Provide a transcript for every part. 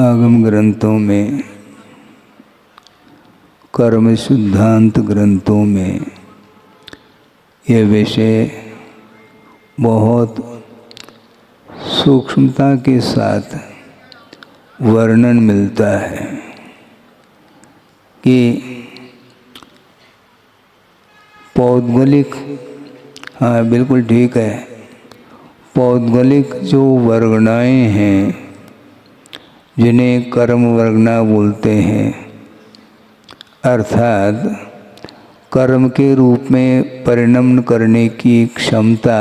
आगम ग्रंथों में, कर्म सिद्धांत ग्रंथों में यह विषय बहुत सूक्ष्मता के साथ वर्णन मिलता है कि पौद्गलिक, हाँ बिल्कुल ठीक है, पौद्गलिक जो वर्गणाएं हैं जिन्हें कर्म वर्गना बोलते हैं, अर्थात कर्म के रूप में परिणमन करने की क्षमता,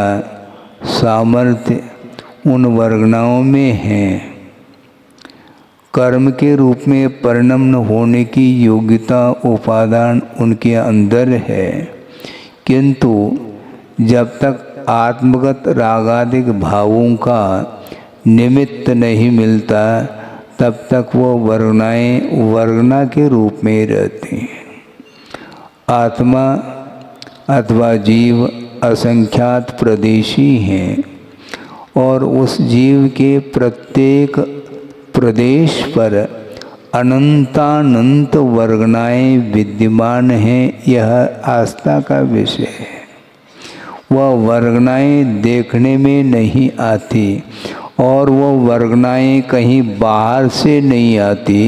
सामर्थ्य उन वर्गनाओं में है। कर्म के रूप में परिणमन होने की योग्यता, उपादान उनके अंदर है, किंतु जब तक आत्मगत रागादिक भावों का निमित्त नहीं मिलता तब तक वो वर्गनाएं वर्गना के रूप में रहती हैं। आत्मा अथवा जीव असंख्यात प्रदेशी हैं और उस जीव के प्रत्येक प्रदेश पर अनंतानंत वर्गनाएं विद्यमान हैं। यह आस्था का विषय है। वह वर्गनाएं देखने में नहीं आती और वह वर्गनाएं कहीं बाहर से नहीं आती,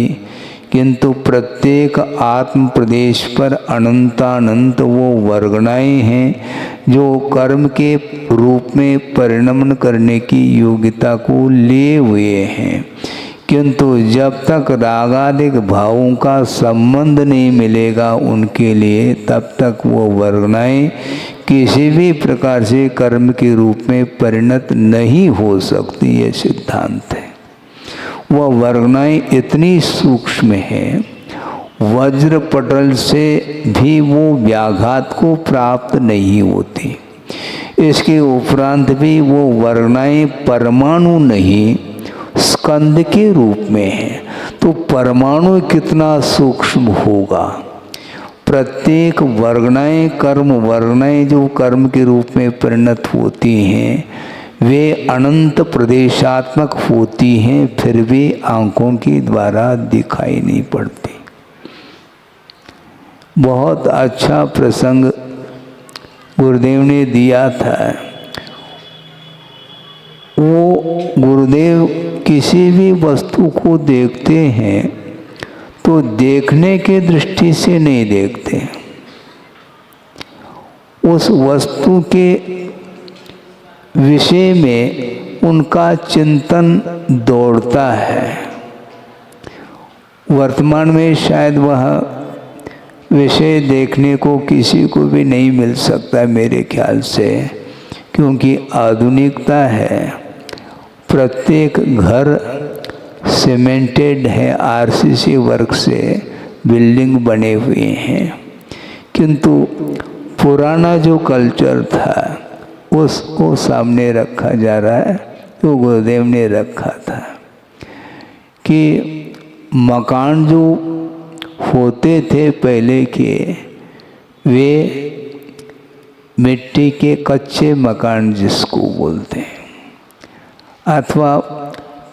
किंतु प्रत्येक आत्म प्रदेश पर अनंतानंत वो वर्गनाएं हैं जो कर्म के रूप में परिणमन करने की योग्यता को लिए हुए हैं, किंतु जब तक रागादिक भावों का संबंध नहीं मिलेगा उनके लिए, तब तक वो वर्गनाएं किसी भी प्रकार से कर्म के रूप में परिणत नहीं हो सकती। यह सिद्धांत है। वह वर्गनाएं इतनी सूक्ष्म है, वज्र पटल से भी वो व्याघात को प्राप्त नहीं होती। इसके उपरांत भी वो वर्गनाएं परमाणु नहीं, स्कंद के रूप में है। तो परमाणु कितना सूक्ष्म होगा। प्रत्येक वर्गनाएं, कर्म वर्गनाएं जो कर्म के रूप में परिणत होती हैं, वे अनंत प्रदेशात्मक होती हैं, फिर भी आंखों के द्वारा दिखाई नहीं पड़ती। बहुत अच्छा प्रसंग गुरुदेव ने दिया था। वो गुरुदेव किसी भी वस्तु को देखते हैं तो देखने के दृष्टि से नहीं देखते, उस वस्तु के विषय में उनका चिंतन दौड़ता है। वर्तमान में शायद वह विषय देखने को किसी को भी नहीं मिल सकता मेरे ख्याल से, क्योंकि आधुनिकता है। प्रत्येक घर सीमेंटेड है, आरसीसी वर्क से बिल्डिंग बने हुए हैं, किंतु पुराना जो कल्चर था उसको सामने रखा जा रहा है। तो गुरुदेव ने रखा था कि मकान जो होते थे पहले के, वे मिट्टी के कच्चे मकान जिसको बोलते हैं, अथवा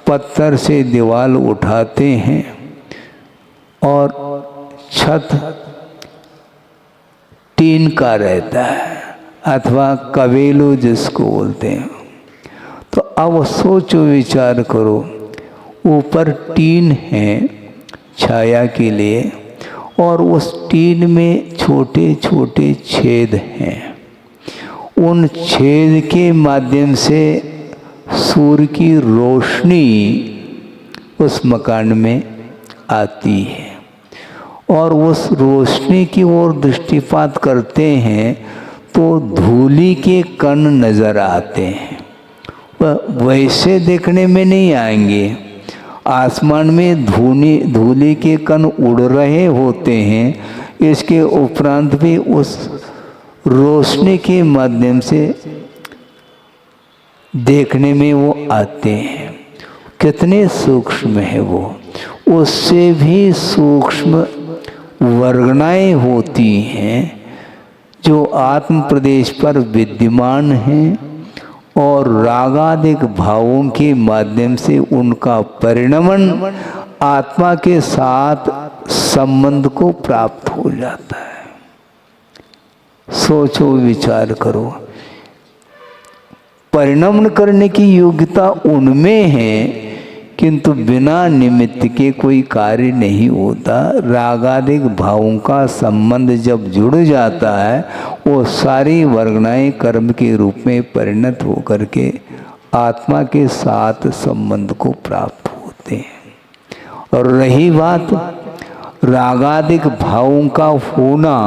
पत्थर से दीवार उठाते हैं और छत टीन का रहता है, अथवा कवेलू जिसको बोलते हैं। तो अब सोचो, विचार करो, ऊपर टीन है छाया के लिए और उस टीन में छोटे छोटे छेद हैं। उन छेद के माध्यम से सूर्य की रोशनी उस मकान में आती है और उस रोशनी की ओर दृष्टिपात करते हैं तो धूली के कण नजर आते हैं। वह वैसे देखने में नहीं आएंगे, आसमान में धूली के कण उड़ रहे होते हैं। इसके उपरांत भी उस रोशनी के माध्यम से देखने में वो आते हैं। कितने सूक्ष्म है वो। उससे भी सूक्ष्म वर्गनाएं होती हैं जो आत्म प्रदेश पर विद्यमान हैं और रागादिक भावों के माध्यम से उनका परिणमन आत्मा के साथ संबंध को प्राप्त हो जाता है। सोचो, विचार करो, परिणमन करने की योग्यता उनमें है, किंतु बिना निमित्त के कोई कार्य नहीं होता। रागादिक भावों का संबंध जब जुड़ जाता है, वो सारी वर्गनाएं कर्म के रूप में परिणत होकर के आत्मा के साथ संबंध को प्राप्त होते हैं। और रही बात रागादिक भावों का होना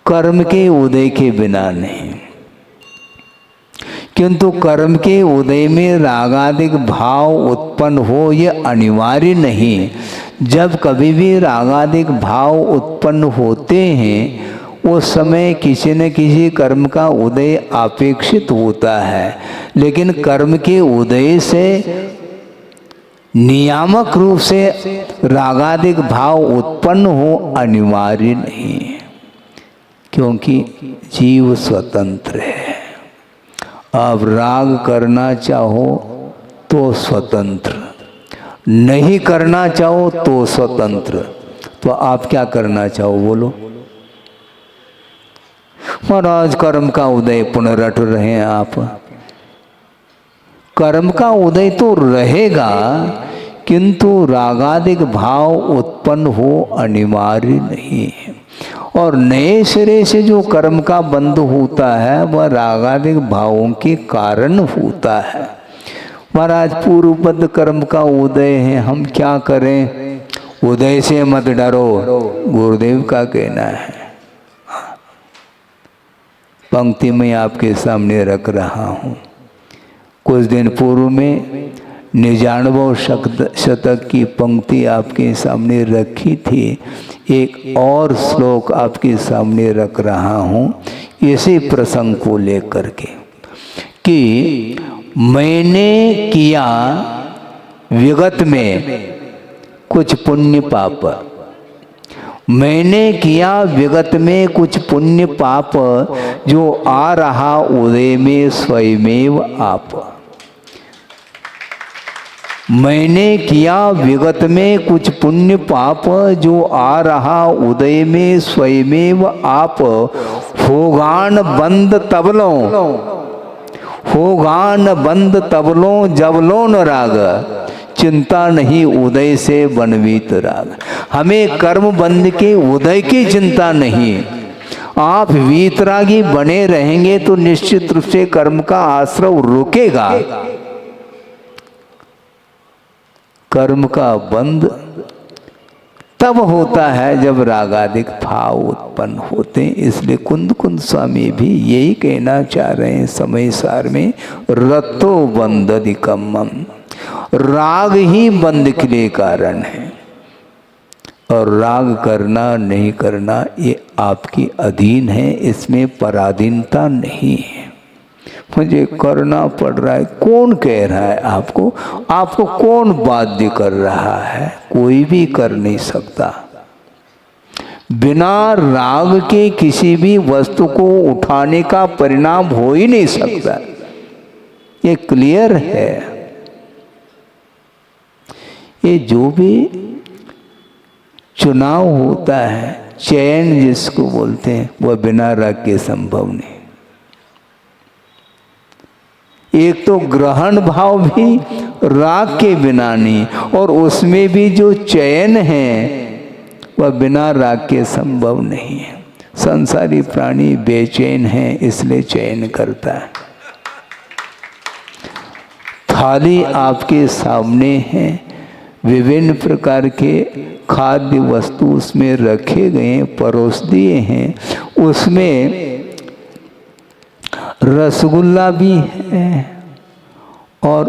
कर्म के उदय के बिना नहीं, किंतु कर्म के उदय में रागादिक भाव उत्पन्न हो यह अनिवार्य नहीं। जब कभी भी रागादिक भाव उत्पन्न होते हैं, उस समय किसी न किसी कर्म का उदय अपेक्षित होता है, लेकिन कर्म के उदय से नियामक रूप से रागादिक भाव उत्पन्न हो अनिवार्य नहीं, क्योंकि जीव स्वतंत्र है। आप राग करना चाहो तो स्वतंत्र, नहीं करना चाहो तो स्वतंत्र। तो आप क्या करना चाहो बोलो? महाराज कर्म का उदय पुनः रट रहे हैं आप। कर्म का उदय तो रहेगा, किंतु रागादिक भाव उत्पन्न हो अनिवार्य नहीं है। और नए सिरे से जो कर्म का बंध होता है, वह रागादिक भावों के कारण होता है। महाराज पूर्वबद्ध कर्म का उदय है, हम क्या करें? उदय से मत डरो, गुरुदेव का कहना है। पंक्ति में आपके सामने रख रहा हूँ। कुछ दिन पूर्व में निजानुभव शतक की पंक्ति आपके सामने रखी थी। एक और श्लोक आपके सामने रख रहा हूँ इसी प्रसंग को लेकर के, कि मैंने किया विगत में कुछ पुण्य पाप, मैंने किया विगत में कुछ पुण्य पाप, जो आ रहा उदय में स्वयमेव आप। मैंने किया विगत में कुछ पुण्य पाप, जो आ रहा उदय में स्वयमेव आप। होगान बंद तबलों, होगान बंद तबलों जबलों न राग, चिंता नहीं उदय से बनवीत राग। हमें कर्म बंध के उदय की चिंता नहीं। आप वीतरागी बने रहेंगे तो निश्चित रूप से कर्म का आश्रव रुकेगा। कर्म का बंध तब होता है जब रागादिक भाव उत्पन्न होते हैं। इसलिए कुंद कुंद स्वामी भी यही कहना चाह रहे हैं समय सार में, रतो बंधधिकम्मम, राग ही बंध के लिए कारण है। और राग करना नहीं करना ये आपकी अधीन है, इसमें पराधीनता नहीं है। मुझे करना पड़ रहा है, कौन कह रहा है आपको? आपको कौन बाध्य कर रहा है? कोई भी कर नहीं सकता। बिना राग के किसी भी वस्तु को उठाने का परिणाम हो ही नहीं सकता, ये क्लियर है। ये जो भी चुनाव होता है, चयन जिसको बोलते हैं, वह बिना राग के संभव नहीं। एक तो ग्रहण भाव भी राग के बिना नहीं, और उसमें भी जो चयन है वह बिना राग के संभव नहीं है। संसारी प्राणी बेचैन है, इसलिए चयन करता है। थाली आपके सामने है, विभिन्न प्रकार के खाद्य वस्तु उसमें रखे गए, परोस दिए हैं। उसमें रसगुल्ला भी है और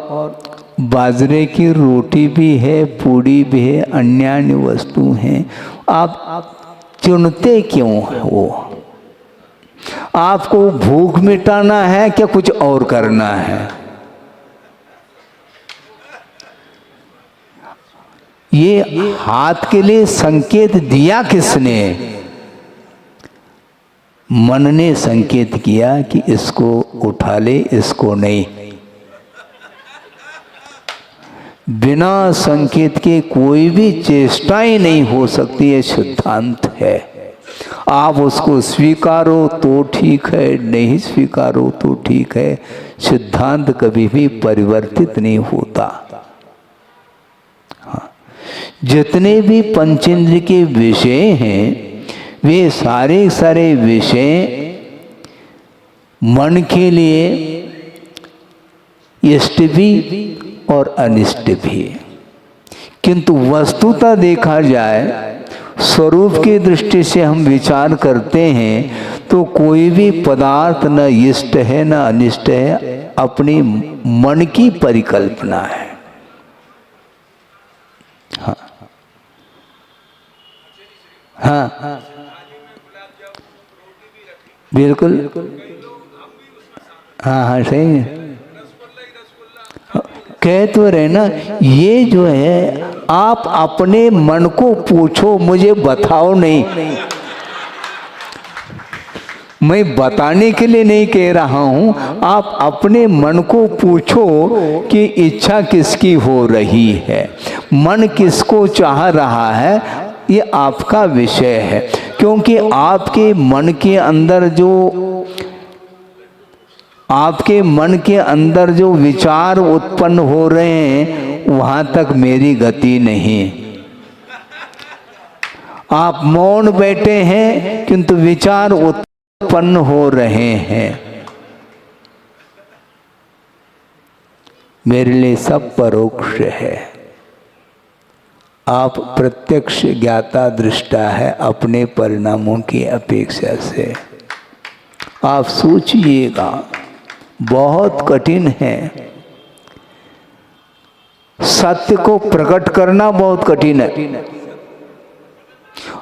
बाजरे की रोटी भी है, पूड़ी भी है, अन्य वस्तु हैं। आप चुनते क्यों हो? आपको भूख मिटाना है क्या कुछ और करना है? ये हाथ के लिए संकेत दिया किसने? मन ने संकेत किया कि इसको उठा ले, इसको नहीं। बिना संकेत के कोई भी चेष्टाएं नहीं हो सकती, ये सिद्धांत है। आप उसको स्वीकारो तो ठीक है, नहीं स्वीकारो तो ठीक है, सिद्धांत कभी भी परिवर्तित नहीं होता। हाँ, जितने भी पंचेंद्र के विषय हैं वे सारे सारे विषय मन के लिए इष्ट भी और अनिष्ट भी, किंतु वस्तुतः देखा जाए स्वरूप की दृष्टि से हम विचार करते हैं तो कोई भी पदार्थ न इष्ट है न अनिष्ट है, अपनी मन की परिकल्पना है। हाँ हाँ बिल्कुल, हाँ हाँ सही है, कह तो रहे ना। ये जो है आप अपने मन को पूछो, मुझे बताओ नहीं। मैं बताने के लिए नहीं कह रहा हूं, आप अपने मन को पूछो कि इच्छा किसकी हो रही है, मन किसको चाह रहा है, ये आपका विषय है। क्योंकि आपके मन के अंदर जो विचार उत्पन्न हो रहे हैं वहां तक मेरी गति नहीं। आप मौन बैठे हैं किंतु विचार उत्पन्न हो रहे हैं। मेरे लिए सब परोक्ष है, आप प्रत्यक्ष ज्ञाता दृष्टा है अपने परिणामों की अपेक्षा से। आप सोचिएगा, बहुत कठिन है, सत्य को प्रकट करना बहुत कठिन है।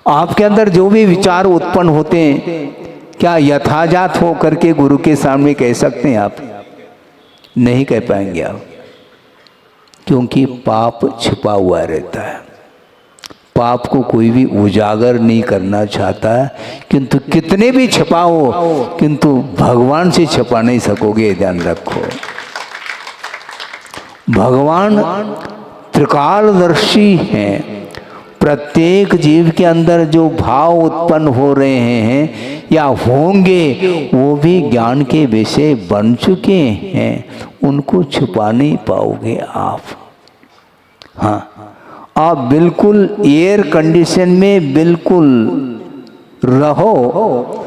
आपके अंदर जो भी विचार उत्पन्न होते हैं, क्या यथाजात हो करके गुरु के सामने कह सकते हैं आप? नहीं कह पाएंगे आप, क्योंकि पाप छिपा हुआ रहता है। पाप को कोई भी उजागर नहीं करना चाहता है, किंतु कितने भी छिपाओ किंतु भगवान से छिपा नहीं सकोगे, ध्यान रखो। भगवान त्रिकालदर्शी हैं। प्रत्येक जीव के अंदर जो भाव उत्पन्न हो रहे हैं या होंगे वो भी ज्ञान के विषय बन चुके हैं, उनको छुपा नहीं पाओगे आप। हाँ, आप बिल्कुल एयर कंडीशन में बिल्कुल रहो,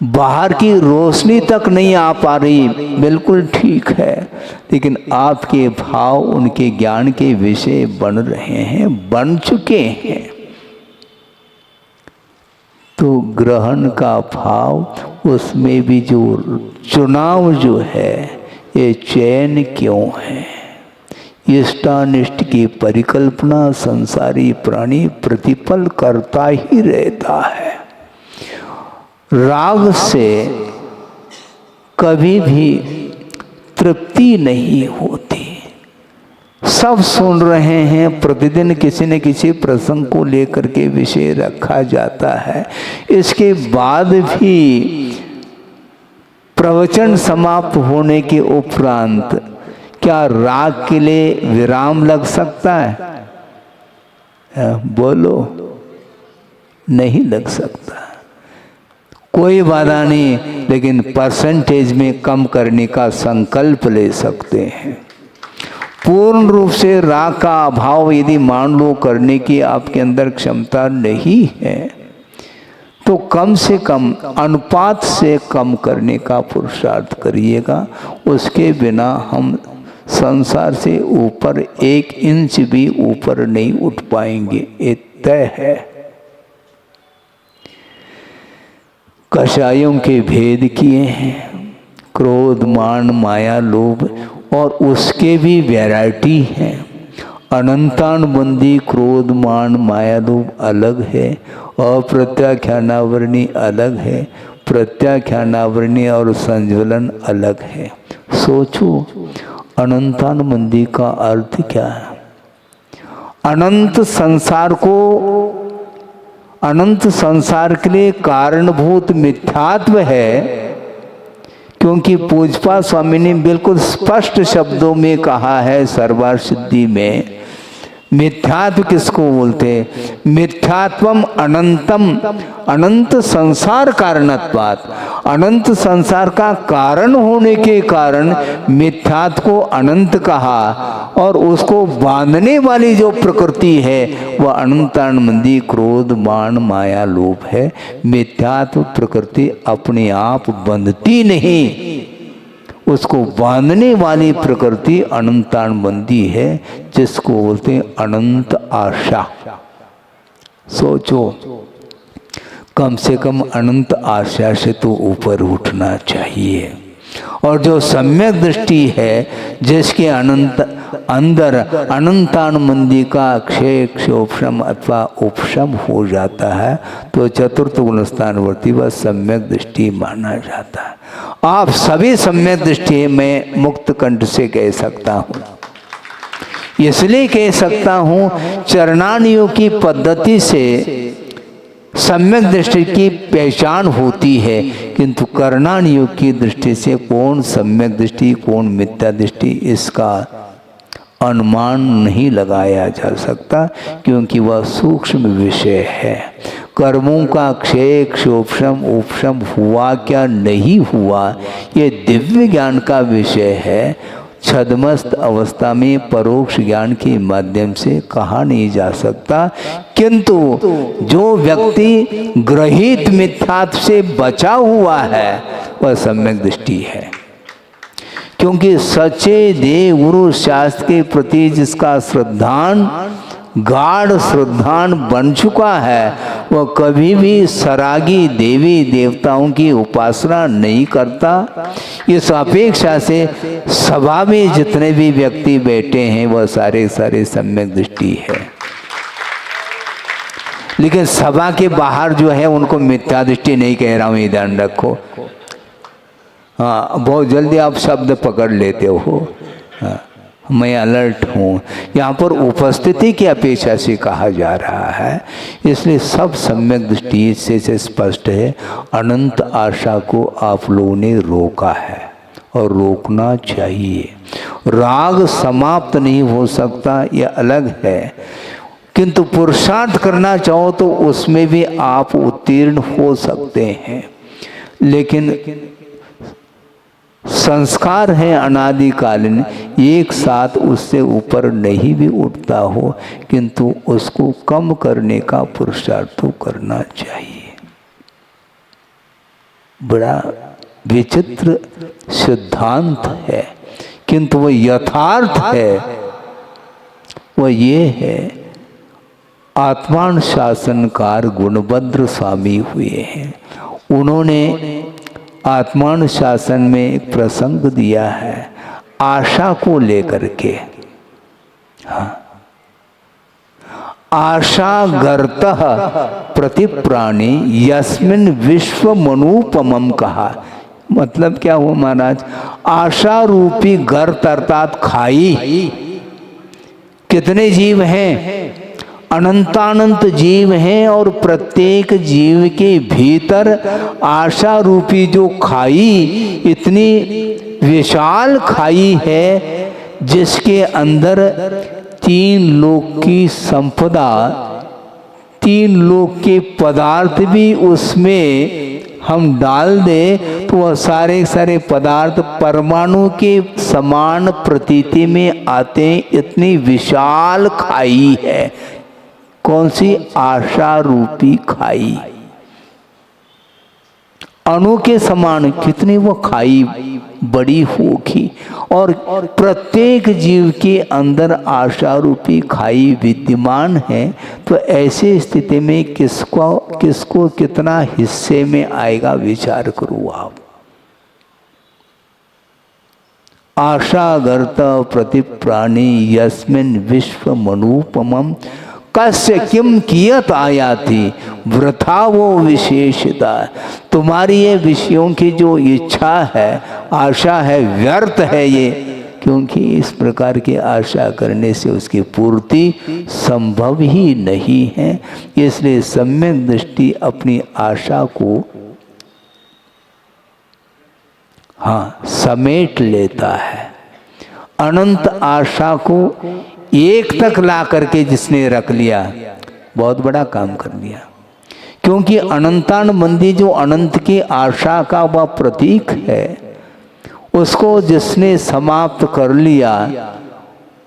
बाहर की रोशनी तक नहीं आ पा रही, बिल्कुल ठीक है, लेकिन आपके भाव उनके ज्ञान के विषय बन रहे हैं, बन चुके हैं। तो ग्रहण का भाव, उसमें भी जो चुनाव जो है, ये चयन क्यों है? इष्टानिष्ट की परिकल्पना संसारी प्राणी प्रतिपल करता ही रहता है। राग से कभी भी तृप्ति नहीं होती। सब सुन रहे हैं, प्रतिदिन किसी न किसी प्रसंग को लेकर के विषय रखा जाता है, इसके बाद भी प्रवचन समाप्त होने के उपरांत क्या राग के लिए विराम लग सकता है? बोलो, नहीं लग सकता। कोई बाधा नहीं, लेकिन परसेंटेज में कम करने का संकल्प ले सकते हैं। पूर्ण रूप से राग का अभाव यदि मान लो करने की आपके अंदर क्षमता नहीं है, तो कम से कम अनुपात से कम करने का पुरुषार्थ करिएगा। उसके बिना हम संसार से ऊपर 1 इंच भी ऊपर नहीं उठ पाएंगे, ये तय है। कषायों के भेद किए हैं, क्रोध, मान, माया, लोभ, और उसके भी वैरायटी हैं। अनंतानुबंधी क्रोध, मान, माया, लोभ अलग है, अप्रत्याख्यानावरणी अलग है, प्रत्याख्यानावरणी और संज्वलन अलग है। सोचो, अनंतानुबंधी का अर्थ क्या है? अनंत संसार के लिए कारणभूत मिथ्यात्व है, क्योंकि पूजपा स्वामी ने बिल्कुल स्पष्ट शब्दों में कहा है सर्वार्थ सिद्धि में, मिथ्यात्व किसको बोलते हैं? मिथ्यात्वम अनंतम, अनंत संसार कारणत्वात्, अनंत संसार का कारण होने के कारण मिथ्यात्व को अनंत कहा। और उसको बांधने वाली जो प्रकृति है वह अनंतानंदी क्रोध मान माया लोभ है। मिथ्यात्व प्रकृति अपने आप बंधती नहीं, उसको बांधने वाली प्रकृति अनंतानबंदी है, जिसको बोलते हैं अनंत आशा। सोचो, कम से कम अनंत आशा से तो ऊपर उठना चाहिए। और जो सम्यक दृष्टि है, जिसके अनंत अंदर अनंतानुबंधी का क्षय क्षोपशम अथवा उपशम हो जाता है, तो चतुर्थ गुणस्थानवर्ती वह सम्यक दृष्टि माना जाता है। आप सभी सम्यक दृष्टि में मुक्त कंठ से कह सकता हूँ। इसलिए कह सकता हूँ, चरणानियों की पद्धति से सम्यक दृष्टि की पहचान होती है, किंतु करणानियों की दृष्टि से कौन सम्यक दृष्टि कौन मिथ्या दृष्टि, इसका अनुमान नहीं लगाया जा सकता, क्योंकि वह सूक्ष्म विषय है। कर्मों का क्षय क्षोपशम उपशम हुआ क्या नहीं हुआ, ये दिव्य ज्ञान का विषय है। छद्मस्त अवस्था में परोक्ष ज्ञान के माध्यम से कहा नहीं जा सकता, किंतु जो व्यक्ति ग्रहित मिथ्यात्व से बचा हुआ है वह सम्यक दृष्टि है। क्योंकि सच्चे देव गुरु शास्त्र के प्रति जिसका श्रद्धान गाढ़ श्रद्धान बन चुका है, वह कभी भी सरागी देवी देवताओं की उपासना नहीं करता। इस अपेक्षा से सभा में जितने भी व्यक्ति बैठे हैं वह सारे सारे सम्यक दृष्टि है, लेकिन सभा के बाहर जो है उनको मिथ्या दृष्टि नहीं कह रहा हूँ, ये ध्यान रखो। हाँ, बहुत जल्दी आप शब्द पकड़ लेते हो। हाँ, मैं अलर्ट हूँ। यहाँ पर उपस्थिति की अपेक्षा से कहा जा रहा है, इसलिए सब सम्यक दृष्टि से स्पष्ट है। अनंत आशा को आप लोगों ने रोका है और रोकना चाहिए। राग समाप्त नहीं हो सकता, यह अलग है, किंतु पुरुषार्थ करना चाहो तो उसमें भी आप उत्तीर्ण हो सकते हैं। लेकिन संस्कार है अनादिकालीन, एक साथ उससे ऊपर नहीं भी उठता हो, किंतु उसको कम करने का पुरुषार्थ तो करना चाहिए। बड़ा विचित्र सिद्धांत है, किंतु वह यथार्थ है। वह ये है, आत्मानुशासनकार गुणभद्र स्वामी हुए हैं, उन्होंने आत्मानुशासन में एक प्रसंग दिया है आशा को लेकर के। हाँ, आशा गर्तः प्रतिप्राणी यस्मिन विश्व मनुपमम कहा। मतलब क्या हुआ महाराज? आशा रूपी गर्त अर्थात खाई। कितने जीव हैं? अनंतानंत जीव हैं, और प्रत्येक जीव के भीतर आशा रूपी जो खाई, इतनी विशाल खाई है, जिसके अंदर तीन लोक की संपदा, तीन लोक के पदार्थ भी उसमें हम डाल दें तो वह सारे सारे पदार्थ परमाणु के समान प्रतीति में आते हैं। इतनी विशाल खाई है। कौन सी? आशा रूपी खाई। अणु के समान कितनी वो खाई बड़ी होगी, और प्रत्येक जीव के अंदर आशा रूपी खाई विद्यमान है। तो ऐसी स्थिति में किसको कितना हिस्से में आएगा, विचार करो आप। आशागर्त प्रतिप्राणी यस्मिन् विश्व मनुपमम कस्य किम कियत आयाति वृथा वो विशेषता। तुम्हारी ये विषयों की जो इच्छा है, आशा है, व्यर्थ है ये, क्योंकि इस प्रकार की आशा करने से उसकी पूर्ति संभव ही नहीं है। इसलिए सम्यक दृष्टि अपनी आशा को हाँ समेट लेता है। अनंत आशा को एक तक ला करके जिसने रख लिया बहुत बड़ा काम कर लिया। क्योंकि अनंतानबंदी जो अनंत की आशा का वह प्रतीक है, उसको जिसने समाप्त कर लिया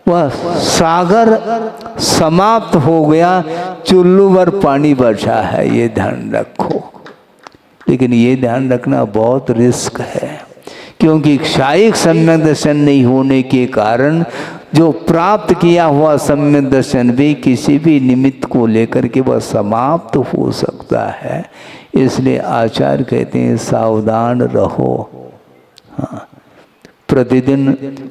वह सागर समाप्त हो गया, चुल्लू भर पानी बचा है, ये ध्यान रखो। लेकिन ये ध्यान रखना बहुत रिस्क है, क्योंकि क्षायिक सम्यक दर्शन नहीं होने के कारण जो प्राप्त किया हुआ सम्यक दर्शन भी किसी भी निमित्त को लेकर के वह समाप्त हो सकता है। इसलिए आचार्य कहते हैं सावधान रहो। हाँ, प्रतिदिन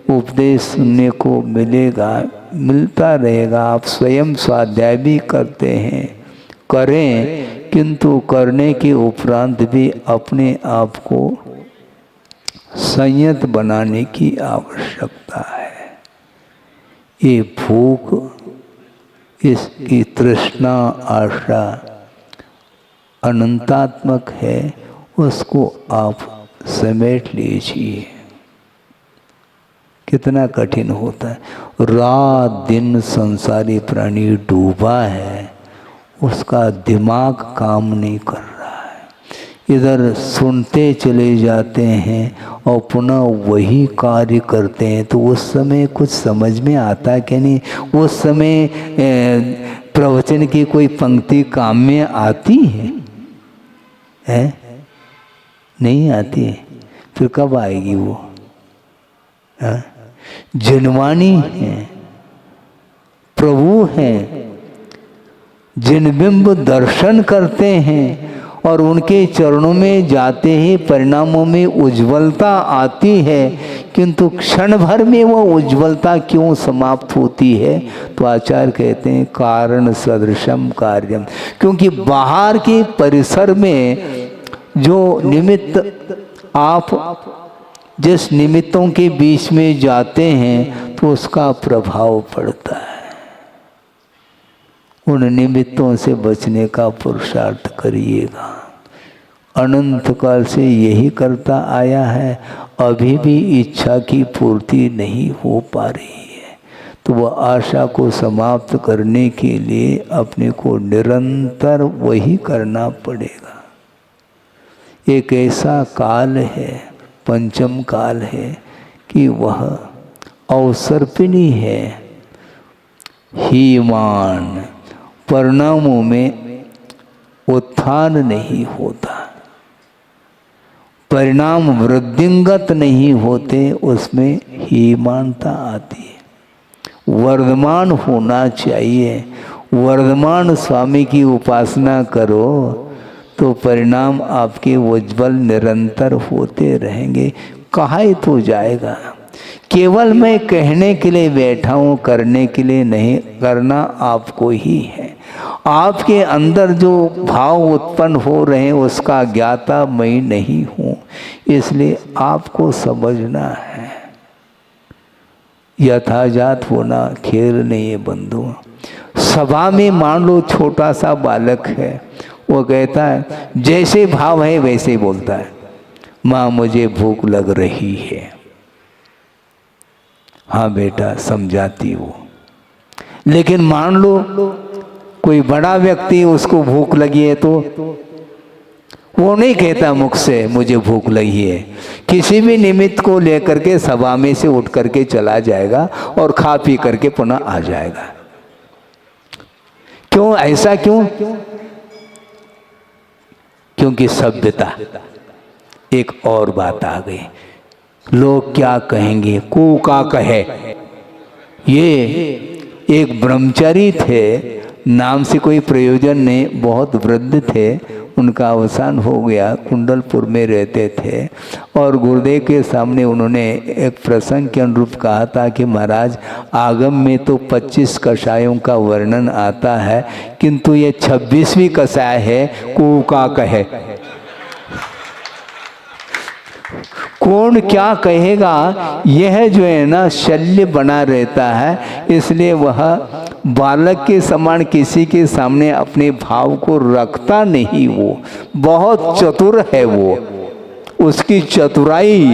उपदेश सुनने को मिलेगा, मिलता रहेगा। आप स्वयं स्वाध्याय भी करते हैं, करें, किंतु करने के उपरांत भी अपने आप को संयत बनाने की आवश्यकता है। ये भूख, इसकी तृष्णा, आशा अनंतात्मक है, उसको आप समेट लीजिए। कितना कठिन होता है। रात दिन संसारी प्राणी डूबा है, उसका दिमाग काम नहीं कर रहा है। इधर सुनते चले जाते हैं और पुनः वही कार्य करते हैं, तो उस समय कुछ समझ में आता है कि नहीं? उस समय प्रवचन की कोई पंक्ति काम में आती है? नहीं आती है। फिर कब आएगी वो? जिनवाणी है, प्रभु हैं, जिन बिंब दर्शन करते हैं और उनके चरणों में जाते ही परिणामों में उज्ज्वलता आती है, किंतु क्षण भर में वह उज्ज्वलता क्यों समाप्त होती है? तो आचार्य कहते हैं कारण सदृशम कार्यम। क्योंकि बाहर के परिसर में जो निमित्त आप जिस निमित्तों के बीच में जाते हैं तो उसका प्रभाव पड़ता है। उन निमित्तों से बचने का पुरुषार्थ करिएगा। अनंत काल से यही करता आया है, अभी भी इच्छा की पूर्ति नहीं हो पा रही है, तो वह आशा को समाप्त करने के लिए अपने को निरंतर वही करना पड़ेगा। एक ऐसा काल है, पंचम काल है, कि वह अवसर्पिणी है। हीमान परिणामों में उत्थान नहीं होता, परिणाम वृद्धिंगत नहीं होते, उसमें हीमानता आती है। वर्धमान होना चाहिए। वर्धमान स्वामी की उपासना करो तो परिणाम आपके उज्ज्वल निरंतर होते रहेंगे। कहा तो जाएगा। केवल मैं कहने के लिए बैठा हूँ, करने के लिए नहीं, करना आपको ही है। आपके अंदर जो भाव उत्पन्न हो रहे हैं उसका ज्ञाता मैं नहीं हूँ, इसलिए आपको समझना है। यथाजात होना खेल नहीं है बंधु। सभा में मान लो छोटा सा बालक है, वो कहता है जैसे भाव है वैसे ही बोलता है, माँ मुझे भूख लग रही है। हाँ बेटा समझाती वो। लेकिन मान लो कोई बड़ा व्यक्ति उसको भूख लगी है तो वो नहीं कहता मुख से मुझे भूख लगी है। किसी भी निमित्त को लेकर के सभा में से उठ करके चला जाएगा और खा पी करके पुनः आ जाएगा। क्यों? ऐसा क्यों? क्योंकि सभ्यता। एक और बात आ गई, लोग क्या कहेंगे, को का कहे। ये एक ब्रह्मचारी थे, नाम से कोई प्रयोजन नहीं, बहुत वृद्ध थे, उनका अवसान हो गया, कुंडलपुर में रहते थे। और गुरुदेव के सामने उन्होंने एक प्रसंग के अनुरूप कहा था कि महाराज आगम में तो 25 कषायों का वर्णन आता है, किंतु ये 26वीं कषाय है, को का कहे। कौन क्या कहेगा, यह जो है ना शल्य बना रहता है। इसलिए वह बालक के समान किसी के सामने अपने भाव को रखता नहीं। वो बहुत चतुर है वो। उसकी चतुराई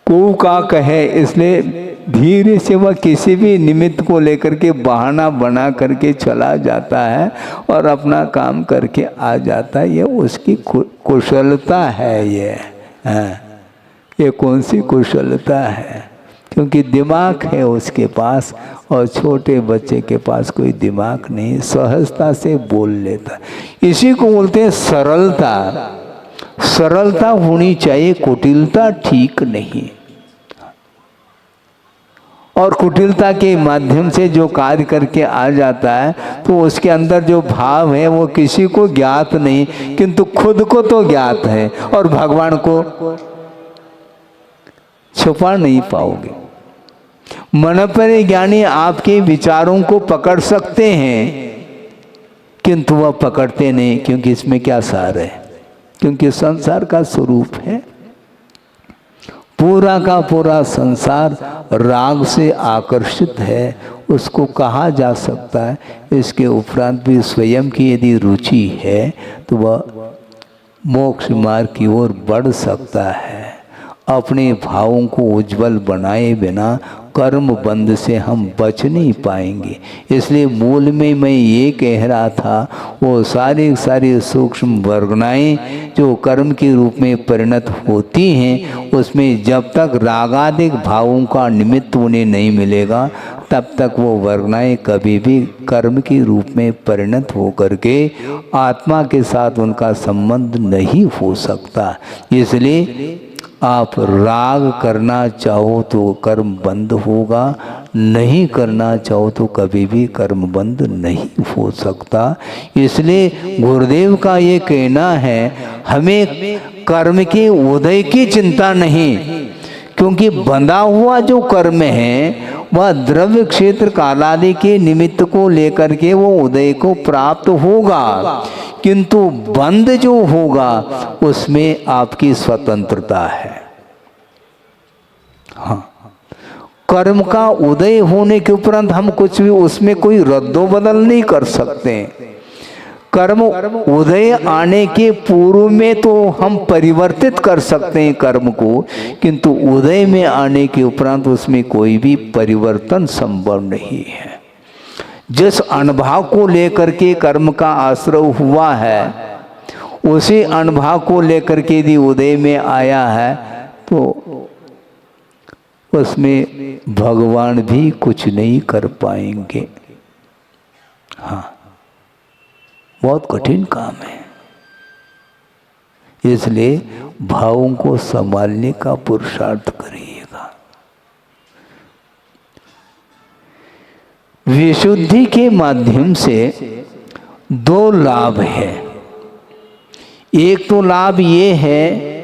को का कहे, इसलिए धीरे से वह किसी भी निमित्त को लेकर के बहाना बना करके चला जाता है और अपना काम करके आ जाता है। ये उसकी कुशलता है। ये कौन सी कुशलता है? क्योंकि दिमाग है उसके पास और छोटे बच्चे के पास कोई दिमाग नहीं, सहजता से बोल लेता। इसी को बोलते हैं सरलता। सरलता होनी चाहिए, कुटिलता ठीक नहीं। और कुटिलता के माध्यम से जो कार्य करके आ जाता है तो उसके अंदर जो भाव है वो किसी को ज्ञात नहीं, किंतु खुद को तो ज्ञात है और भगवान को छुपा नहीं पाओगे। मन पर ज्ञानी आपके विचारों को पकड़ सकते हैं, किंतु वह पकड़ते नहीं, क्योंकि इसमें क्या सार है? क्योंकि संसार का स्वरूप है। पूरा का पूरा संसार राग से आकर्षित है, उसको कहा जा सकता है। इसके उपरांत भी स्वयं की यदि रुचि है तो वह मोक्ष मार्ग की ओर बढ़ सकता है। अपने भावों को उज्जवल बनाए बिना कर्म बंध से हम बच नहीं पाएंगे। इसलिए मूल में मैं ये कह रहा था, वो सारी सूक्ष्म वर्गनाएं जो कर्म के रूप में परिणत होती हैं, उसमें जब तक रागादिक भावों का निमित्त उन्हें नहीं मिलेगा तब तक वो वर्गनाएं कभी भी कर्म के रूप में परिणत होकर के आत्मा के साथ उनका संबंध नहीं हो सकता। इसलिए आप राग करना चाहो तो कर्म बंद होगा, नहीं करना चाहो तो कभी भी कर्म बंद नहीं हो सकता। इसलिए गुरुदेव का ये कहना है, हमें कर्म के उदय की चिंता नहीं, क्योंकि बंधा हुआ जो कर्म है वह द्रव्य क्षेत्र कालादि के निमित्त को लेकर के वो उदय को प्राप्त होगा, किंतु बंध जो होगा उसमें आपकी स्वतंत्रता है। हाँ, कर्म का उदय होने के उपरांत हम कुछ भी उसमें कोई रद्दो बदल नहीं कर सकते। कर्म उदय आने के पूर्व में तो हम परिवर्तित कर सकते हैं कर्म को, किंतु उदय में आने के उपरांत उसमें कोई भी परिवर्तन संभव नहीं है। जिस अनुभव को लेकर के कर्म का आश्रय हुआ है, उसी अनुभव को लेकर के यदि उदय में आया है तो उसमें भगवान भी कुछ नहीं कर पाएंगे। हाँ, बहुत कठिन काम है। इसलिए भावों को संभालने का पुरुषार्थ करिएगा। विशुद्धि के माध्यम से दो लाभ है। एक तो लाभ ये है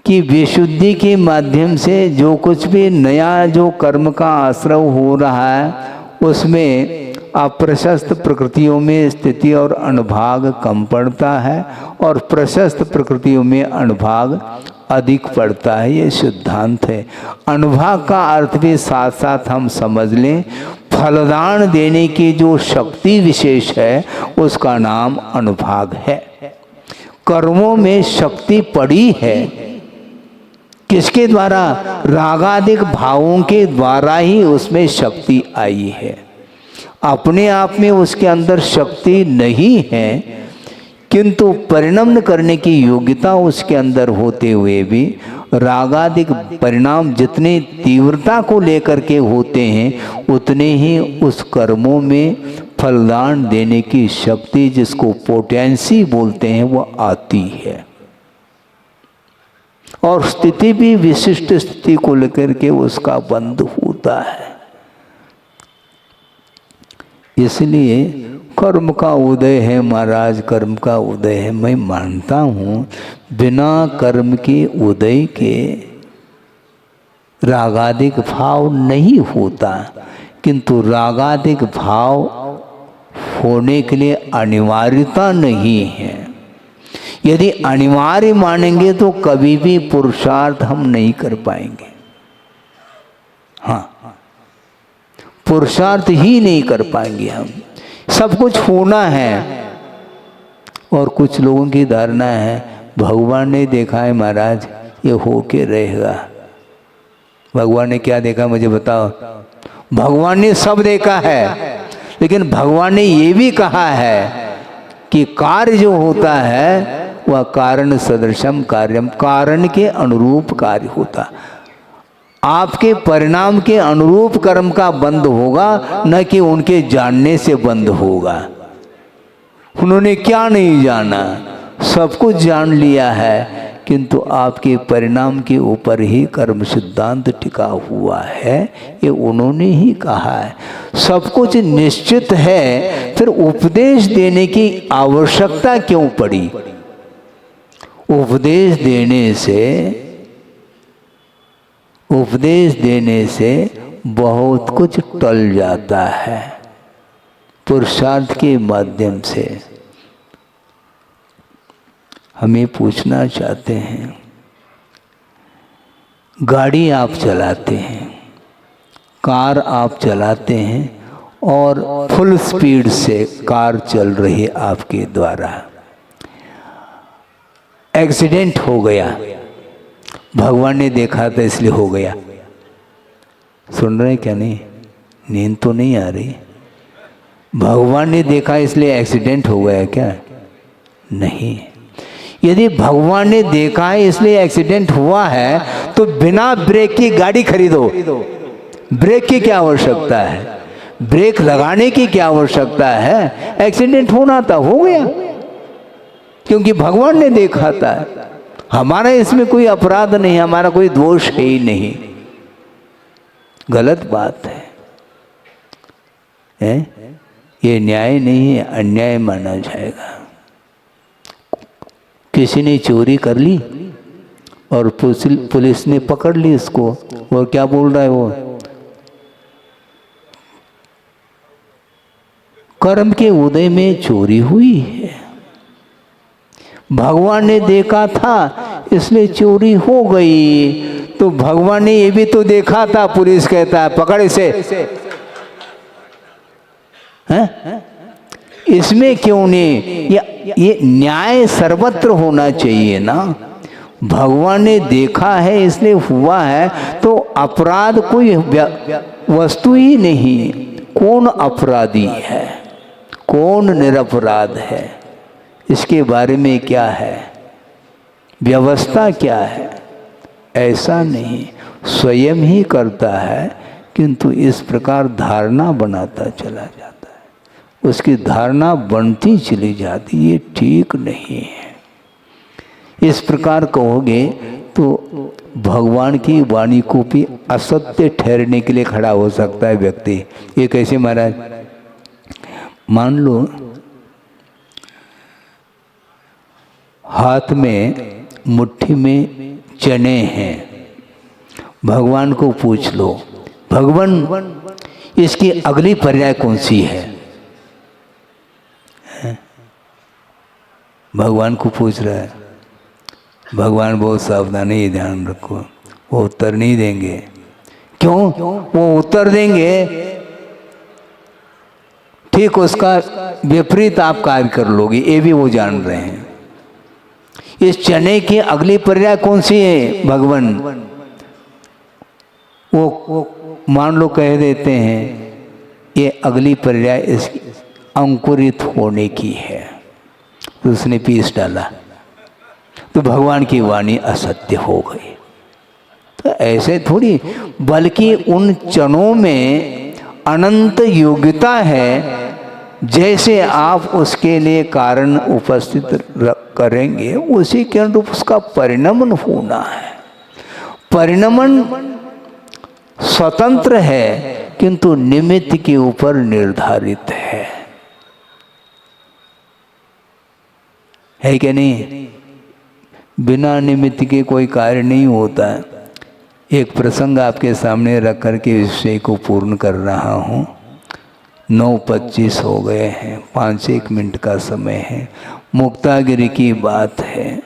कि विशुद्धि के माध्यम से जो कुछ भी नया जो कर्म का आश्रय हो रहा है उसमें अप्रशस्त प्रकृतियों में स्थिति और अनुभाग कम पड़ता है और प्रशस्त प्रकृतियों में अनुभाग अधिक पड़ता है। ये सिद्धांत है। अनुभाग का अर्थ भी साथ साथ हम समझ लें, फलदान देने की जो शक्ति विशेष है उसका नाम अनुभाग है। कर्मों में शक्ति पड़ी है, किसके द्वारा? रागादिक भावों के द्वारा ही उसमें शक्ति आई है। अपने आप में उसके अंदर शक्ति नहीं है, किंतु परिणमन करने की योग्यता उसके अंदर होते हुए भी रागादिक परिणाम जितने तीव्रता को लेकर के होते हैं उतने ही उस कर्मों में फलदान देने की शक्ति, जिसको पोटेंसी बोलते हैं, वो आती है। और स्थिति भी विशिष्ट स्थिति को लेकर के उसका बंध होता है। इसलिए कर्म का उदय है महाराज, कर्म का उदय है। मैं मानता हूँ बिना कर्म के उदय के रागादिक भाव नहीं होता, किंतु रागादिक भाव होने के लिए अनिवार्यता नहीं है। यदि अनिवार्य मानेंगे तो कभी भी पुरुषार्थ हम नहीं कर पाएंगे। हाँ, पुरुषार्थ ही नहीं कर पाएंगे हम। सब कुछ होना है और कुछ लोगों की धारणा है भगवान ने देखा है महाराज, ये होके रहेगा। भगवान ने क्या देखा मुझे बताओ? भगवान ने सब देखा है, लेकिन भगवान ने ये भी कहा है कि कार्य जो होता है वह कारण सदृशम कार्यम, कारण के अनुरूप कार्य होता। आपके परिणाम के अनुरूप कर्म का बंध होगा, न कि उनके जानने से बंध होगा। उन्होंने क्या नहीं जाना, सब कुछ जान लिया है, किंतु आपके परिणाम के ऊपर ही कर्म सिद्धांत टिका हुआ है, ये उन्होंने ही कहा है। सब कुछ निश्चित है, फिर उपदेश देने की आवश्यकता क्यों पड़ी? उपदेश देने से बहुत कुछ टल जाता है। पुरुषार्थ के माध्यम से हमें पूछना चाहते हैं, गाड़ी आप चलाते हैं, कार आप चलाते हैं और फुल स्पीड से कार चल रही है आपके द्वारा, एक्सीडेंट हो गया, भगवान ने देखा था इसलिए हो गया। सुन रहे हैं क्या? नहीं, नींद तो नहीं आ रही। भगवान ने देखा इसलिए एक्सीडेंट हो गया क्या? नहीं। यदि भगवान ने देखा है इसलिए एक्सीडेंट हुआ है तो बिना ब्रेक की गाड़ी खरीदो। ब्रेक की क्या आवश्यकता है? ब्रेक लगाने की क्या आवश्यकता है? एक्सीडेंट होना था, हो गया, क्योंकि भगवान ने देखा था। हमारा इसमें कोई अपराध नहीं, हमारा कोई दोष है ही नहीं। गलत बात है? ये न्याय नहीं है, अन्याय माना जाएगा। किसी ने चोरी कर ली और पुलिस ने पकड़ ली इसको, और क्या बोल रहा है वो? कर्म के उदय में चोरी हुई है, भगवान ने देखा था इसलिए चोरी हो गई। तो भगवान ने ये भी तो देखा था, पुलिस कहता है पकड़ इसे, हैं? इसमें क्यों नहीं? ये न्याय सर्वत्र होना चाहिए ना। भगवान ने देखा है इसलिए हुआ है, तो अपराध कोई वस्तु ही नहीं। कौन अपराधी है, कौन निरपराध है, इसके बारे में क्या है, व्यवस्था क्या है? ऐसा नहीं, स्वयं ही करता है, किंतु इस प्रकार धारणा बनाता चला जाता है, उसकी धारणा बनती चली जाती, ये ठीक नहीं है। इस प्रकार कहोगे तो भगवान की वाणी को भी असत्य ठहरने के लिए खड़ा हो सकता है व्यक्ति। ये कैसे महाराज? मान लो हाथ में मुट्ठी में चने हैं, भगवान को पूछ लो भगवान इसकी अगली पर्याय कौन सी है? भगवान को पूछ रहा है। भगवान बहुत सावधानी है, ध्यान रखो, वो उत्तर नहीं देंगे। क्यों? वो उत्तर देंगे ठीक उसका विपरीत आप कार्य कर लोगे, ये भी वो जान रहे हैं। इस चने की अगली पर्याय कौन सी है? भगवान वो मान लो कह देते हैं ये अगली पर्याय इसकी अंकुरित होने की है, तो उसने पीस डाला, तो भगवान की वाणी असत्य हो गई। तो ऐसे थोड़ी, बल्कि उन चनों में अनंत योग्यता है। जैसे आप उसके लिए कारण उपस्थित करेंगे, उसी के अनुरूप उसका परिणमन होना है। परिणमन स्वतंत्र है, किंतु निमित्त के ऊपर निर्धारित है कि नहीं? बिना निमित्त के कोई कार्य नहीं होता है। एक प्रसंग आपके सामने रख कर के विषय को पूर्ण कर रहा हूँ। 9:25 हो गए हैं, 5-1 मिनट का समय है। मुक्तागिरी की बात है।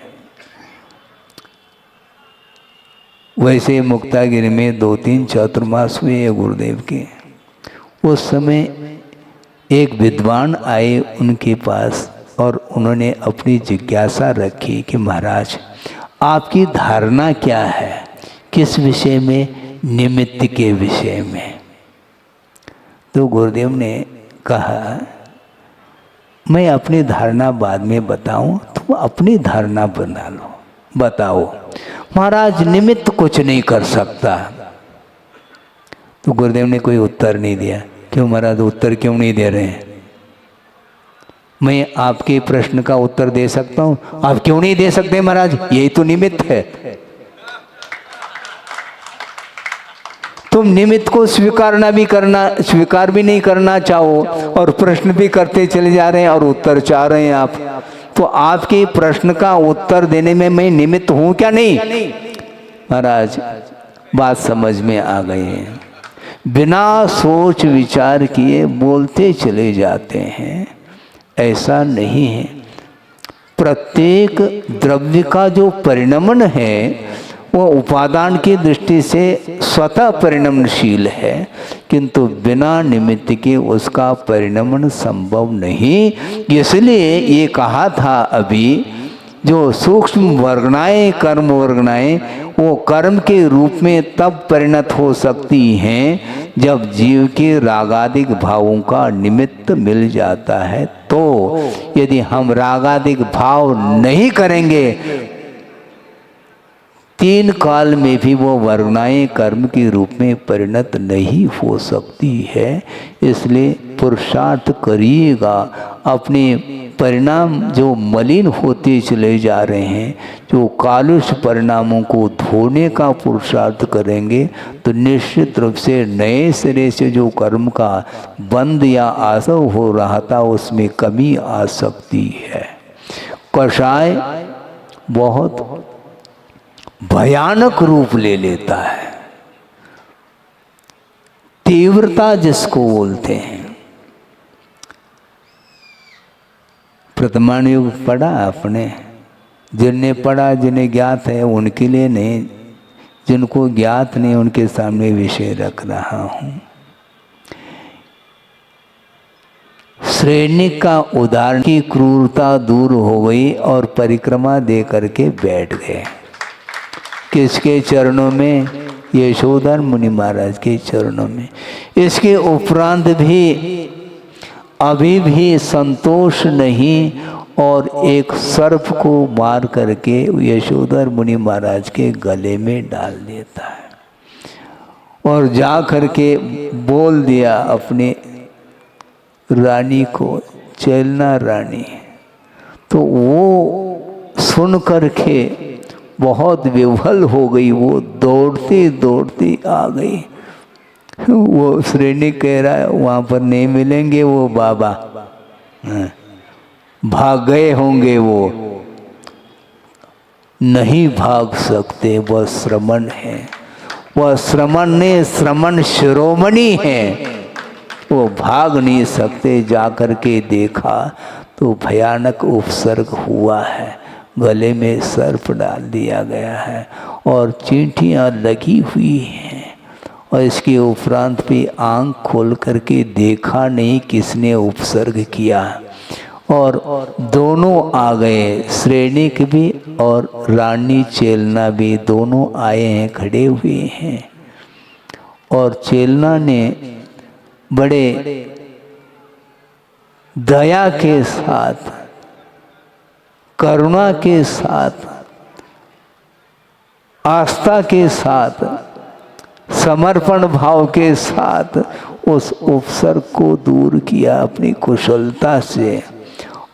वैसे मुक्तागिरी में 2-3 चातुर्मास हुए हैं गुरुदेव के। उस समय एक विद्वान आए उनके पास और उन्होंने अपनी जिज्ञासा रखी कि महाराज आपकी धारणा क्या है, किस विषय में, निमित्त के विषय में। तो गुरुदेव ने कहा मैं अपनी धारणा बाद में बताऊं, तुम अपनी धारणा बना लो, बताओ। महाराज निमित्त कुछ नहीं कर सकता। तो गुरुदेव ने कोई उत्तर नहीं दिया। क्यों महाराज, उत्तर क्यों नहीं दे रहे हैं? मैं आपके प्रश्न का उत्तर दे सकता हूं, आप क्यों नहीं दे सकते महाराज? यही तो निमित्त है। तुम निमित्त को स्वीकार भी नहीं करना चाहो और प्रश्न भी करते चले जा रहे हैं और उत्तर चाह रहे हैं आप। तो आपके प्रश्न का उत्तर देने में मैं निमित्त हूं क्या? नहीं महाराज, बात समझ में आ गई है। बिना सोच विचार किए बोलते चले जाते हैं, ऐसा नहीं है। प्रत्येक द्रव्य का जो परिणमन है वो उपादान की दृष्टि से स्वतः परिणमनशील है, किंतु बिना निमित्त के उसका परिणमन संभव नहीं। इसलिए ये कहा था अभी, जो सूक्ष्म वर्गणाएं, कर्म वर्गणाएं, वो कर्म के रूप में तब परिणत हो सकती हैं जब जीव के रागादिक भावों का निमित्त मिल जाता है। तो यदि हम रागादिक भाव नहीं करेंगे, तीन काल में भी वो वर्गणाएं कर्म के रूप में परिणत नहीं हो सकती है। इसलिए पुरुषार्थ करिएगा, अपने परिणाम जो मलिन होते चले जा रहे हैं, जो कालुष परिणामों को धोने का पुरुषार्थ करेंगे तो निश्चित रूप से नए सिरे से जो कर्म का बंध या आसव हो रहा था उसमें कमी आ सकती है। कषाय बहुत भयानक रूप ले लेता है, तीव्रता जिसको बोलते हैं। प्रथमाण युग पढ़ा आपने? जिनने पढ़ा, जिन्हें ज्ञात है उनके लिए नहीं, जिनको ज्ञात नहीं उनके सामने विषय रख रहा हूं। श्रेणी का उदाहरण की क्रूरता दूर हो गई और परिक्रमा दे करके बैठ गए। किसके चरणों में? यशोधर मुनि महाराज के चरणों में। इसके उपरांत भी अभी भी संतोष नहीं और एक सर्प को मार करके यशोधर मुनि महाराज के गले में डाल देता है और जा करके बोल दिया अपने रानी को, चेलना रानी। तो वो सुन करके बहुत विह्वल हो गई, वो दौड़ती दौड़ती आ गई। वो श्रेणी कह रहा है वहाँ पर नहीं मिलेंगे वो बाबा, भाग गए होंगे। वो नहीं भाग सकते, वह श्रमण है, वह श्रमण ने श्रमण शिरोमणि है, वो भाग नहीं सकते। जाकर के देखा तो भयानक उपसर्ग हुआ है, गले में सर्प डाल दिया गया है और चींटियाँ लगी हुई हैं। और इसके उपरांत भी आंख खोल करके देखा नहीं किसने उपसर्ग किया। और दोनों आ गए, श्रेणिक भी और रानी चेलना भी, दोनों आए हैं, खड़े हुए हैं। और चेलना ने बड़े दया के साथ, करुणा के साथ, आस्था के साथ, समर्पण भाव के साथ उस उपसर्ग को दूर किया अपनी कुशलता से।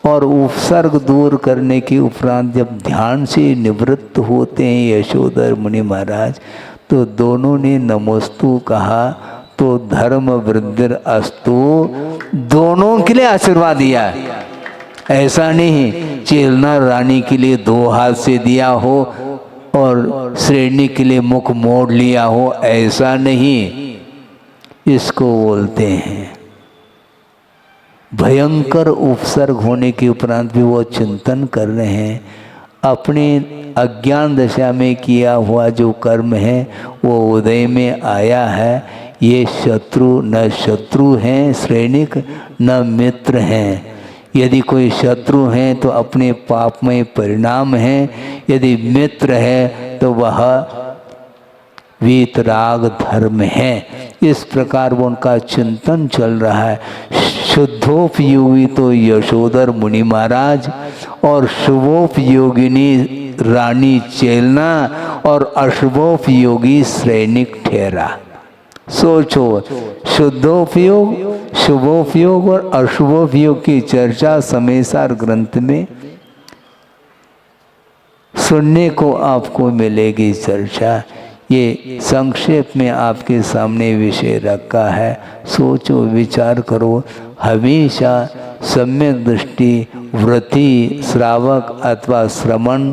और उपसर्ग दूर करने के उपरांत जब ध्यान से निवृत्त होते हैं यशोधर मुनि महाराज, तो दोनों ने नमोस्तु कहा तो धर्म वृद्धिर अस्तु, दोनों के लिए आशीर्वाद दिया। ऐसा नहीं चेलना रानी के लिए दो हाथ से दिया हो और श्रेणी के लिए मुख मोड़ लिया हो, ऐसा नहीं। इसको बोलते हैं भयंकर उपसर्ग होने के उपरांत भी वो चिंतन कर रहे हैं, अपने अज्ञान दशा में किया हुआ जो कर्म है वो उदय में आया है। ये शत्रु न शत्रु हैं श्रेणिक, न मित्र हैं। यदि कोई शत्रु है तो अपने पापमय परिणाम है, यदि मित्र है तो वह वीतराग धर्म है। इस प्रकार वो उनका चिंतन चल रहा है। शुद्धोपयोगी तो यशोधर मुनि महाराज और शुभोपयोगिनी रानी चेलना और अशुभोपयोगी सैनिक ठहरा। सोचो, शुद्धोपयोग, शुभोपयोग और अशुभोपयोग की चर्चा समयसार ग्रंथ में सुनने को आपको मिलेगी चर्चा। ये संक्षेप में आपके सामने विषय रखा है। सोचो, विचार करो। हमेशा सम्यक दृष्टि, वृत्ति, श्रावक अथवा श्रवण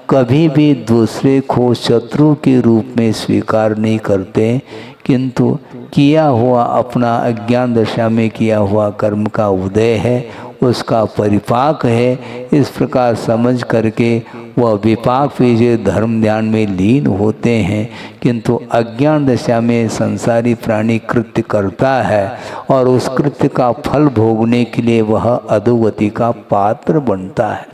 कभी भी दूसरे को शत्रु के रूप में स्वीकार नहीं करते, किंतु किया हुआ अपना अज्ञान दशा में किया हुआ कर्म का उदय है, उसका परिपाक है। इस प्रकार समझ करके वह विपाक विजय धर्म ध्यान में लीन होते हैं, किंतु अज्ञान दशा में संसारी प्राणी कृत्य करता है और उस कृत्य का फल भोगने के लिए वह अधोगति का पात्र बनता है।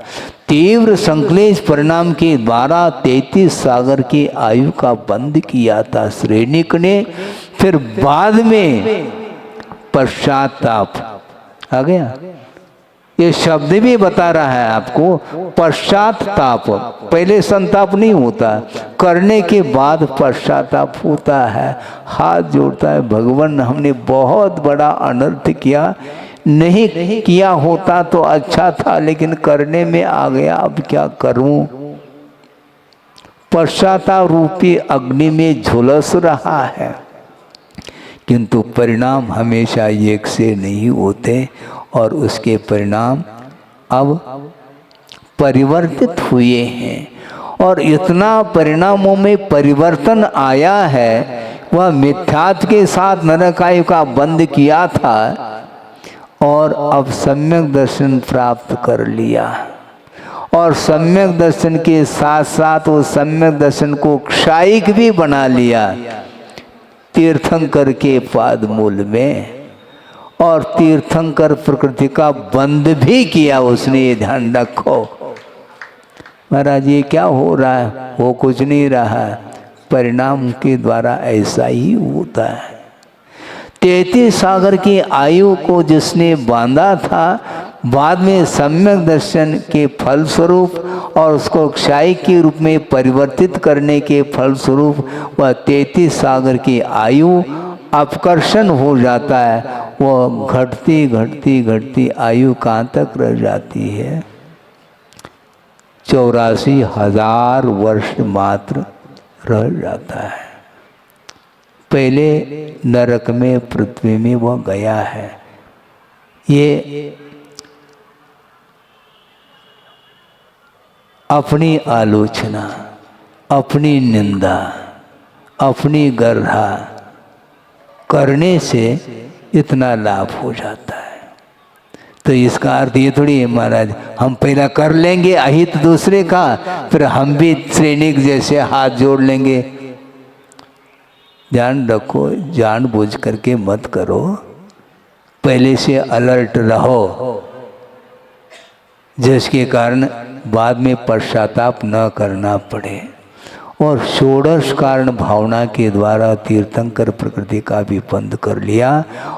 तीव्र संक्लेश परिणाम के द्वारा 33 सागर की आयु का बंद किया था सैनिक ने। फिर बाद में पश्चाताप आ गया। ये शब्द भी बता रहा है आपको, पश्चाताप। पहले संताप नहीं होता, करने के बाद पश्चाताप होता है। हाथ जोड़ता है, भगवान हमने बहुत बड़ा अनर्थ किया, नहीं किया होता तो अच्छा था, लेकिन करने में आ गया, अब क्या करूं। पश्चाताप रूपी अग्नि में झुलस रहा है, किंतु परिणाम हमेशा एक से नहीं होते और उसके परिणाम अब परिवर्तित हुए हैं। और इतना परिणामों में परिवर्तन आया है, वह मिथ्यात्व के साथ नरकायु का बंद किया था और अब सम्यक दर्शन प्राप्त कर लिया। और सम्यक दर्शन के साथ साथ वो सम्यक दर्शन को क्षायिक भी बना लिया तीर्थंकर के पाद मूल में। और तीर्थंकर प्रकृति का बंद भी किया उसने, ये ध्यान रखो। महाराज ये क्या हो रहा है? वो कुछ नहीं रहा, परिणाम के द्वारा ऐसा ही होता है। 33 सागर की आयु को जिसने बांधा था, बाद में सम्यक दर्शन के फल स्वरूप और उसको क्षय के रूप में परिवर्तित करने के फल स्वरूप वह 33 सागर की आयु अपकर्षण हो जाता है। वो घटती घटती घटती आयु कहाँ तक रह जाती है? 84,000 वर्ष मात्र रह जाता है। पहले नरक में, पृथ्वी में वह गया है। ये अपनी आलोचना, अपनी निंदा, अपनी गर्हा करने से इतना लाभ हो जाता है। तो इसका अर्थ ये थोड़ी है महाराज हम पहला कर लेंगे अहित दूसरे का, फिर हम भी सैनिक जैसे हाथ जोड़ लेंगे। ध्यान रखो, जानबूझ करके मत करो, पहले से अलर्ट रहो, जिसके कारण बाद में पश्चाताप न करना पड़े। और षोडश कारण भावना के द्वारा तीर्थंकर प्रकृति का भी बंद कर लिया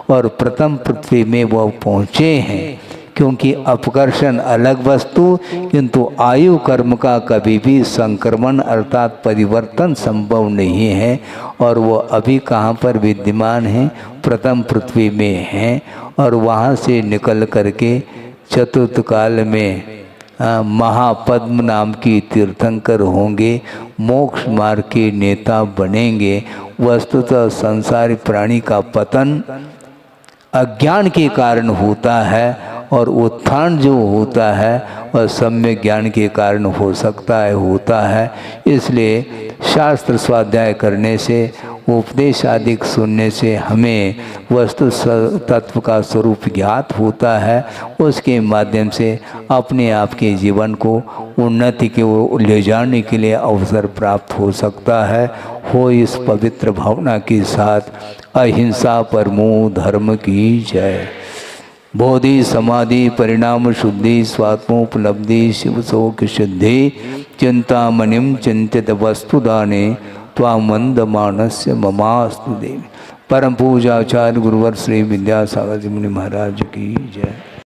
और प्रथम पृथ्वी में वह पहुँचे हैं। क्योंकि अपकर्षण अलग वस्तु, किंतु आयु कर्म का कभी भी संक्रमण अर्थात परिवर्तन संभव नहीं है। और वो अभी कहाँ पर विद्यमान है? प्रथम पृथ्वी में है। और वहाँ से निकल करके चतुर्थ काल में महापद्म नाम की तीर्थंकर होंगे, मोक्ष मार्ग के नेता बनेंगे। वस्तुतः संसारी प्राणी का पतन अज्ञान के कारण होता है और उत्थान जो होता है वह सम्यक ज्ञान के कारण हो सकता है, होता है। इसलिए शास्त्र स्वाध्याय करने से, उपदेश आदि सुनने से हमें वस्तु तत्व का स्वरूप ज्ञात होता है। उसके माध्यम से अपने आप के जीवन को उन्नति के ओर ले जाने के लिए अवसर प्राप्त हो सकता है। हो इस पवित्र भावना के साथ अहिंसा परमो धर्म की जय। बोधि समाधि परिणाम शुद्धि स्वात्मोपलब्धि शिव शोक सिद्धि चिंतामणिम चिंतित वस्तुदाने त्वामंद मानस्य ममास्तु देवी। परम पूजा आचार्य गुरुवर श्री विद्यासागर जी मुनि महाराज की जय।